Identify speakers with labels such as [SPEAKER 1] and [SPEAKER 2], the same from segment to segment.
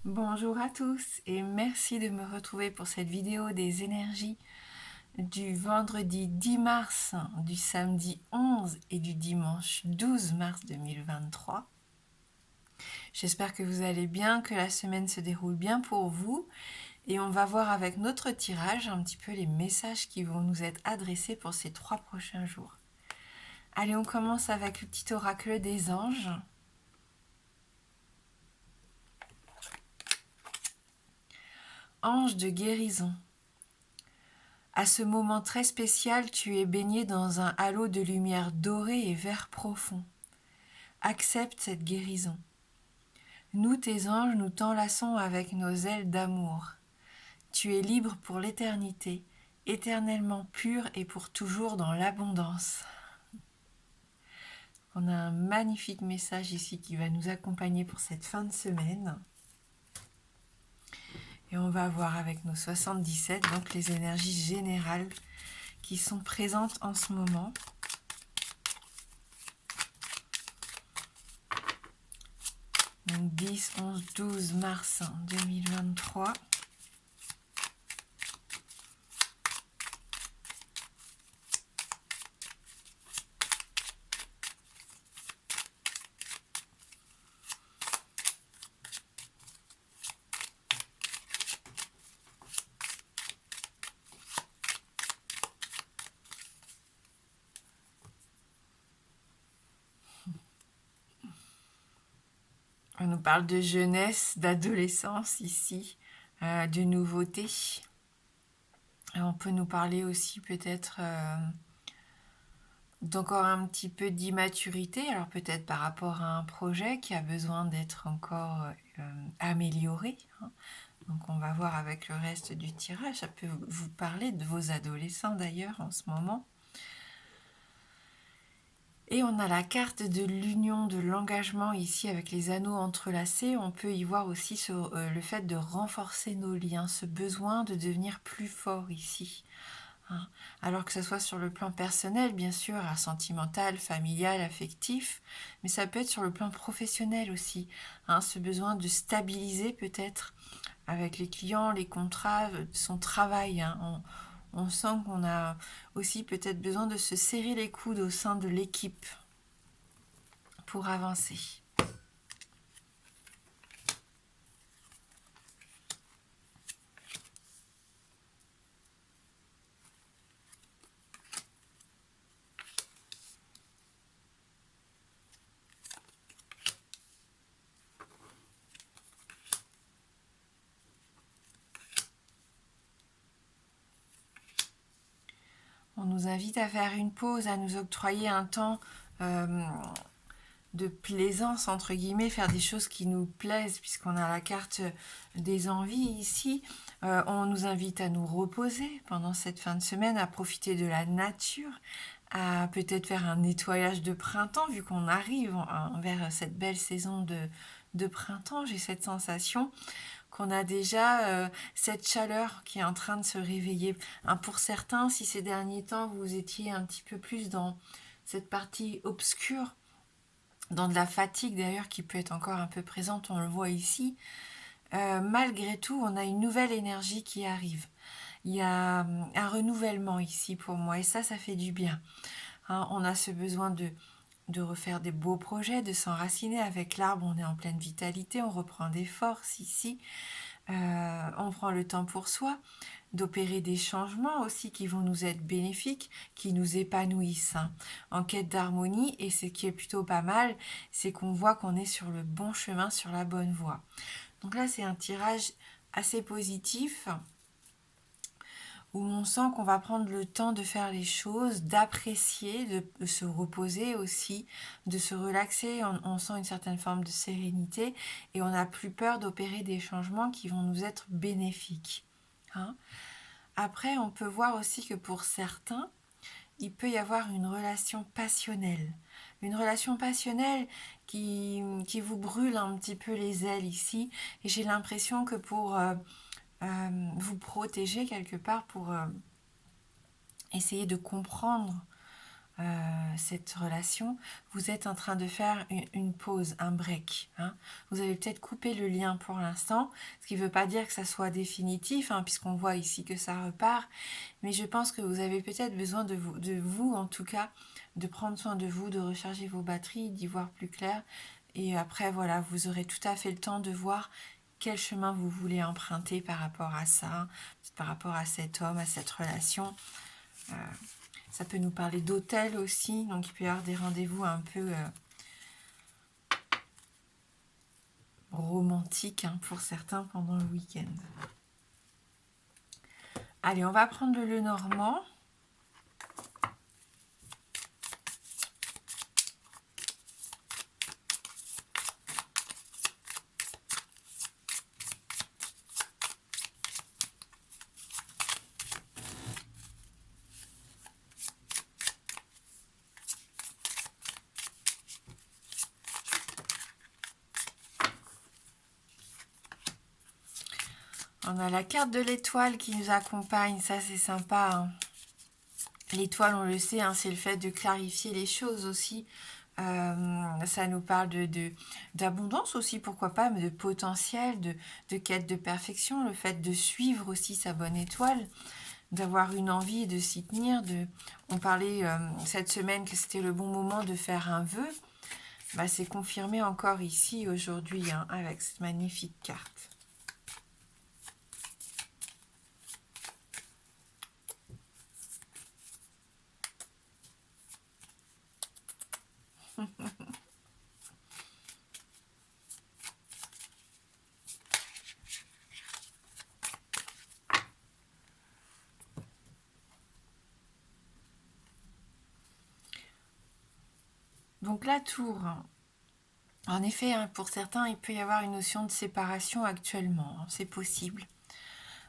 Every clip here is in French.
[SPEAKER 1] Bonjour à tous et merci de me retrouver pour cette vidéo des énergies du vendredi 10 mars, du samedi 11 et du dimanche 12 mars 2023. J'espère que vous allez bien, que la semaine se déroule bien pour vous et on va voir avec notre tirage un petit peu les messages qui vont nous être adressés pour ces 3 prochains jours. Allez, on commence avec le petit oracle des anges. Ange de guérison. À ce moment très spécial, tu es baigné dans un halo de lumière dorée et vert profond. Accepte cette guérison. Nous, tes anges, nous t'enlaçons avec nos ailes d'amour. Tu es libre pour l'éternité, éternellement pur et pour toujours dans l'abondance. On a un magnifique message ici qui va nous accompagner pour cette fin de semaine. Et on va voir avec nos 77, donc les énergies générales qui sont présentes en ce moment. Donc 10, 11, 12 mars 2023. On nous parle de jeunesse, d'adolescence ici, de nouveauté. On peut nous parler aussi peut-être d'encore un petit peu d'immaturité, alors peut-être par rapport à un projet qui a besoin d'être encore amélioré. Donc on va voir avec le reste du tirage. Ça peut vous parler de vos adolescents d'ailleurs en ce moment. Et on a la carte de l'union, de l'engagement ici avec les anneaux entrelacés. On peut y voir aussi le fait de renforcer nos liens, ce besoin de devenir plus fort ici. Alors que ce soit sur le plan personnel, bien sûr, sentimental, familial, affectif, mais ça peut être sur le plan professionnel aussi. Ce besoin de stabiliser peut-être avec les clients, les contrats, son travail. On sent qu'on a aussi peut-être besoin de se serrer les coudes au sein de l'équipe pour avancer. On nous invite à faire une pause, à nous octroyer un temps de plaisance, entre guillemets, faire des choses qui nous plaisent, puisqu'on a la carte des envies ici. On nous invite à nous reposer pendant cette fin de semaine, à profiter de la nature, à peut-être faire un nettoyage de printemps, vu qu'on arrive vers cette belle saison de printemps. J'ai cette sensation qu'on a déjà cette chaleur qui est en train de se réveiller. Pour certains, si ces derniers temps, vous étiez un petit peu plus dans cette partie obscure, dans de la fatigue d'ailleurs qui peut être encore un peu présente, on le voit ici, malgré tout, on a une nouvelle énergie qui arrive. Il y a un renouvellement ici pour moi et ça fait du bien. On a ce besoin de refaire des beaux projets, de s'enraciner avec l'arbre, on est en pleine vitalité, on reprend des forces ici, on prend le temps pour soi, d'opérer des changements aussi qui vont nous être bénéfiques, qui nous épanouissent, en quête d'harmonie. Et ce qui est plutôt pas mal, c'est qu'on voit qu'on est sur le bon chemin, sur la bonne voie. Donc là, c'est un tirage assez positif, où on sent qu'on va prendre le temps de faire les choses, d'apprécier, de se reposer aussi, de se relaxer. On sent une certaine forme de sérénité et on n'a plus peur d'opérer des changements qui vont nous être bénéfiques. Après, on peut voir aussi que pour certains, il peut y avoir une relation passionnelle. Une relation passionnelle qui vous brûle un petit peu les ailes ici. Et j'ai l'impression que pour vous protéger quelque part, pour essayer de comprendre cette relation, vous êtes en train de faire une pause, un break. Hein. Vous avez peut-être coupé le lien pour l'instant, ce qui ne veut pas dire que ça soit définitif, hein, puisqu'on voit ici que ça repart. Mais je pense que vous avez peut-être besoin de vous en tout cas, de prendre soin de vous, de recharger vos batteries, d'y voir plus clair. Et après, voilà, vous aurez tout à fait le temps de voir quel chemin vous voulez emprunter par rapport à ça, par rapport à cet homme, à cette relation. Ça peut nous parler d'hôtel aussi, donc il peut y avoir des rendez-vous un peu romantiques hein, pour certains pendant le week-end. Allez, on va prendre le Lenormand. On a la carte de l'étoile qui nous accompagne, ça c'est sympa. Hein. L'étoile, on le sait, hein, c'est le fait de clarifier les choses aussi. Ça nous parle d'abondance aussi, pourquoi pas, mais de potentiel, de quête de perfection, le fait de suivre aussi sa bonne étoile, d'avoir une envie et de s'y tenir. On parlait cette semaine que c'était le bon moment de faire un vœu. Bah, c'est confirmé encore ici aujourd'hui hein, avec cette magnifique carte. Donc la tour, en effet, hein, pour certains, il peut y avoir une notion de séparation actuellement, hein, c'est possible.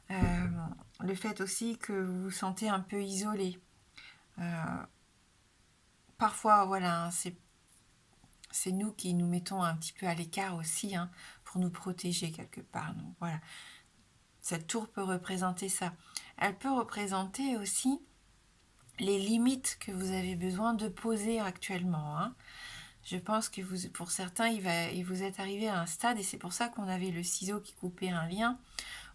[SPEAKER 1] Le fait aussi que vous vous sentez un peu isolé. Parfois, voilà, hein, c'est nous qui nous mettons un petit peu à l'écart aussi, hein, pour nous protéger quelque part. Donc voilà, cette tour peut représenter ça. Elle peut représenter aussi les limites que vous avez besoin de poser actuellement. Hein. Je pense que pour certains, il vous est arrivé à un stade, et c'est pour ça qu'on avait le ciseau qui coupait un lien,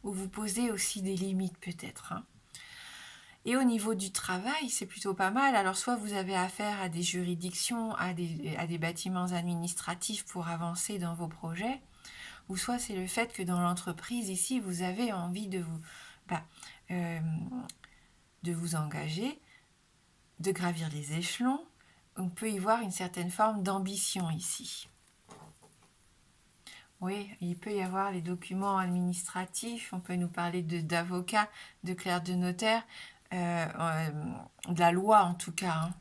[SPEAKER 1] où vous posez aussi des limites peut-être. Hein. Et au niveau du travail, c'est plutôt pas mal. Alors soit vous avez affaire à des juridictions, à des bâtiments administratifs pour avancer dans vos projets, ou soit c'est le fait que dans l'entreprise, ici, vous avez envie de vous engager, de gravir les échelons. On peut y voir une certaine forme d'ambition ici. Oui, il peut y avoir les documents administratifs, on peut nous parler d'avocats, de clercs de notaire, de la loi en tout cas, hein.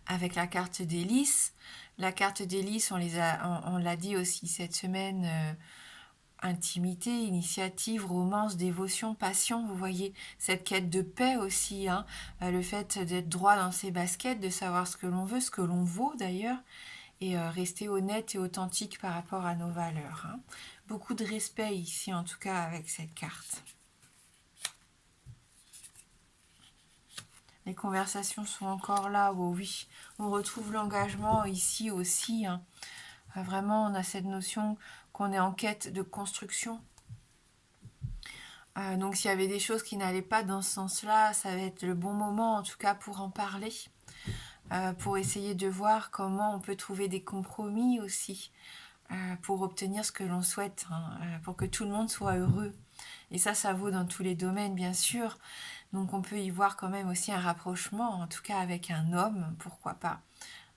[SPEAKER 1] Avec la carte des lys. La carte des lys, on l'a dit aussi cette semaine, intimité, initiative, romance, dévotion, passion, vous voyez, cette quête de paix aussi, hein, le fait d'être droit dans ses baskets, de savoir ce que l'on veut, ce que l'on vaut d'ailleurs, et rester honnête et authentique par rapport à nos valeurs. Hein. Beaucoup de respect ici, en tout cas, avec cette carte. Les conversations sont encore là, oh oui. On retrouve l'engagement ici aussi. Hein. Vraiment, on a cette notion qu'on est en quête de construction. Donc s'il y avait des choses qui n'allaient pas dans ce sens-là, ça va être le bon moment, en tout cas, pour en parler. Pour essayer de voir comment on peut trouver des compromis aussi. Pour obtenir ce que l'on souhaite, hein, pour que tout le monde soit heureux. Et ça vaut dans tous les domaines, bien sûr. Donc on peut y voir quand même aussi un rapprochement, en tout cas avec un homme, pourquoi pas.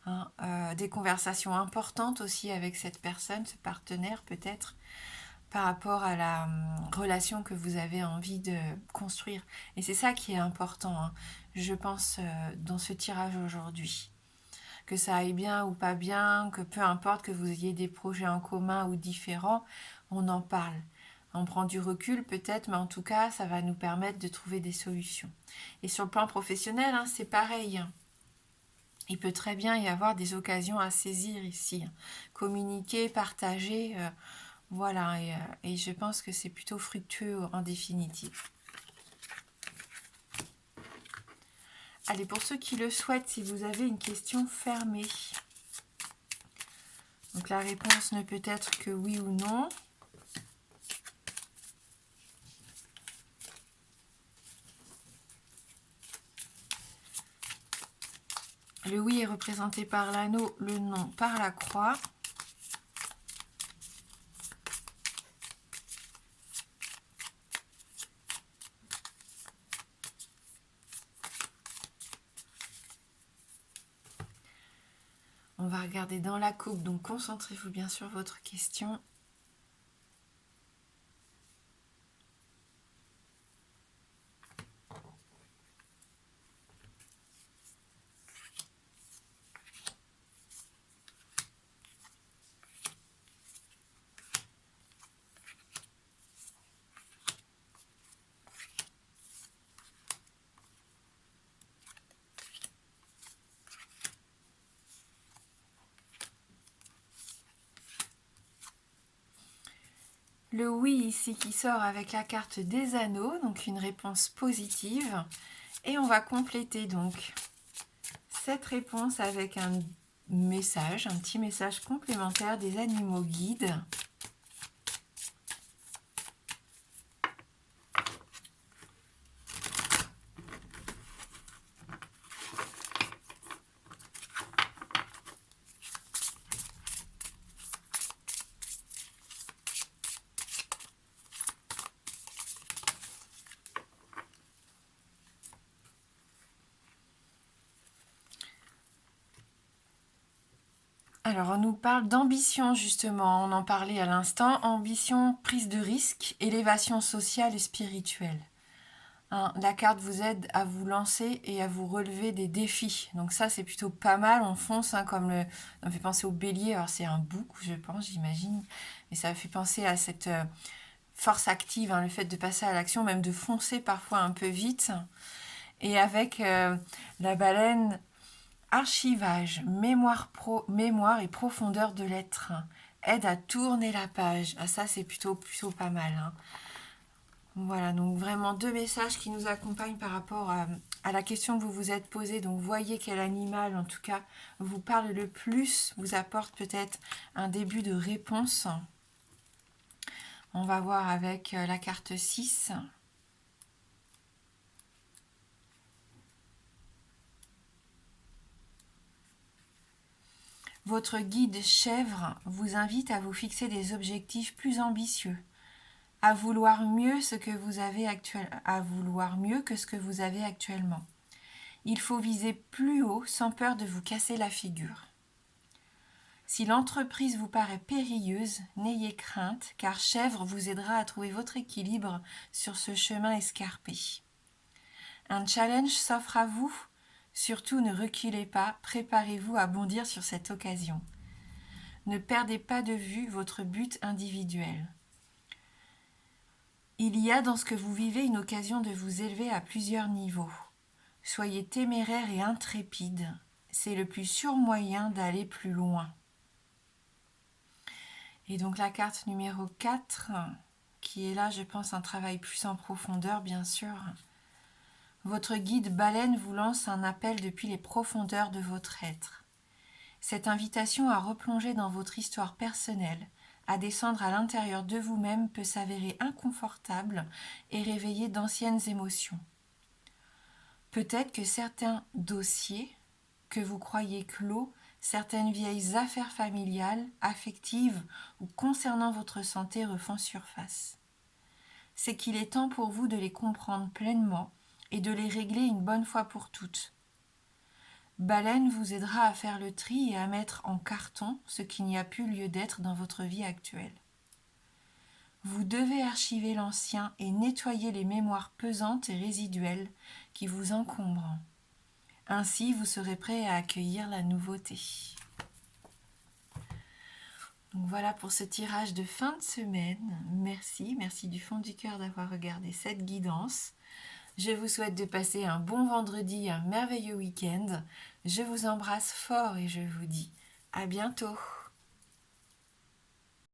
[SPEAKER 1] Hein, des conversations importantes aussi avec cette personne, ce partenaire peut-être, par rapport à la relation que vous avez envie de construire. Et c'est ça qui est important, hein, je pense, dans ce tirage aujourd'hui. Que ça aille bien ou pas bien, que peu importe que vous ayez des projets en commun ou différents, on en parle. On prend du recul peut-être, mais en tout cas, ça va nous permettre de trouver des solutions. Et sur le plan professionnel, hein, c'est pareil. Il peut très bien y avoir des occasions à saisir ici. Communiquer, partager, voilà. Et je pense que c'est plutôt fructueux en définitive. Allez, pour ceux qui le souhaitent, si vous avez une question fermée. Donc la réponse ne peut être que oui ou non. Le oui est représenté par l'anneau, le non par la croix. On va regarder dans la coupe, donc concentrez-vous bien sur votre question. Le oui ici qui sort avec la carte des anneaux, donc une réponse positive. Et on va compléter donc cette réponse avec un message, un petit message complémentaire des animaux guides. Alors, on nous parle d'ambition, justement, on en parlait à l'instant. Ambition, prise de risque, élévation sociale et spirituelle. Hein, la carte vous aide à vous lancer et à vous relever des défis. Donc ça, c'est plutôt pas mal. On fonce, hein, comme le... Ça me fait penser au bélier. Alors, c'est un bouc, je pense, j'imagine. Mais ça me fait penser à cette force active, hein, le fait de passer à l'action, même de foncer parfois un peu vite. Et avec la baleine... Archivage, mémoire et profondeur de l'être. Aide à tourner la page. Ah, ça, c'est plutôt pas mal. Hein. Voilà, donc vraiment 2 messages qui nous accompagnent par rapport à la question que vous vous êtes posée. Donc, voyez quel animal, en tout cas, vous parle le plus, vous apporte peut-être un début de réponse. On va voir avec la carte 6. Votre guide chèvre vous invite à vous fixer des objectifs plus ambitieux, à vouloir mieux ce que vous avez à vouloir mieux que ce que vous avez actuellement. Il faut viser plus haut sans peur de vous casser la figure. Si l'entreprise vous paraît périlleuse, n'ayez crainte, car Chèvre vous aidera à trouver votre équilibre sur ce chemin escarpé. Un challenge s'offre à vous. Surtout ne reculez pas, préparez-vous à bondir sur cette occasion. Ne perdez pas de vue votre but individuel. Il y a dans ce que vous vivez une occasion de vous élever à plusieurs niveaux. Soyez téméraire et intrépide, c'est le plus sûr moyen d'aller plus loin. Et donc la carte numéro 4, qui est là, je pense, un travail plus en profondeur, bien sûr. Votre guide baleine vous lance un appel depuis les profondeurs de votre être. Cette invitation à replonger dans votre histoire personnelle, à descendre à l'intérieur de vous-même peut s'avérer inconfortable et réveiller d'anciennes émotions. Peut-être que certains dossiers que vous croyez clos, certaines vieilles affaires familiales, affectives ou concernant votre santé refont surface. C'est qu'il est temps pour vous de les comprendre pleinement et de les régler une bonne fois pour toutes. Baleine vous aidera à faire le tri et à mettre en carton ce qui n'y a plus lieu d'être dans votre vie actuelle. Vous devez archiver l'ancien et nettoyer les mémoires pesantes et résiduelles qui vous encombrent. Ainsi, vous serez prêt à accueillir la nouveauté. Donc voilà pour ce tirage de fin de semaine. Merci du fond du cœur d'avoir regardé cette guidance. Je vous souhaite de passer un bon vendredi, un merveilleux week-end. Je vous embrasse fort et je vous dis à bientôt.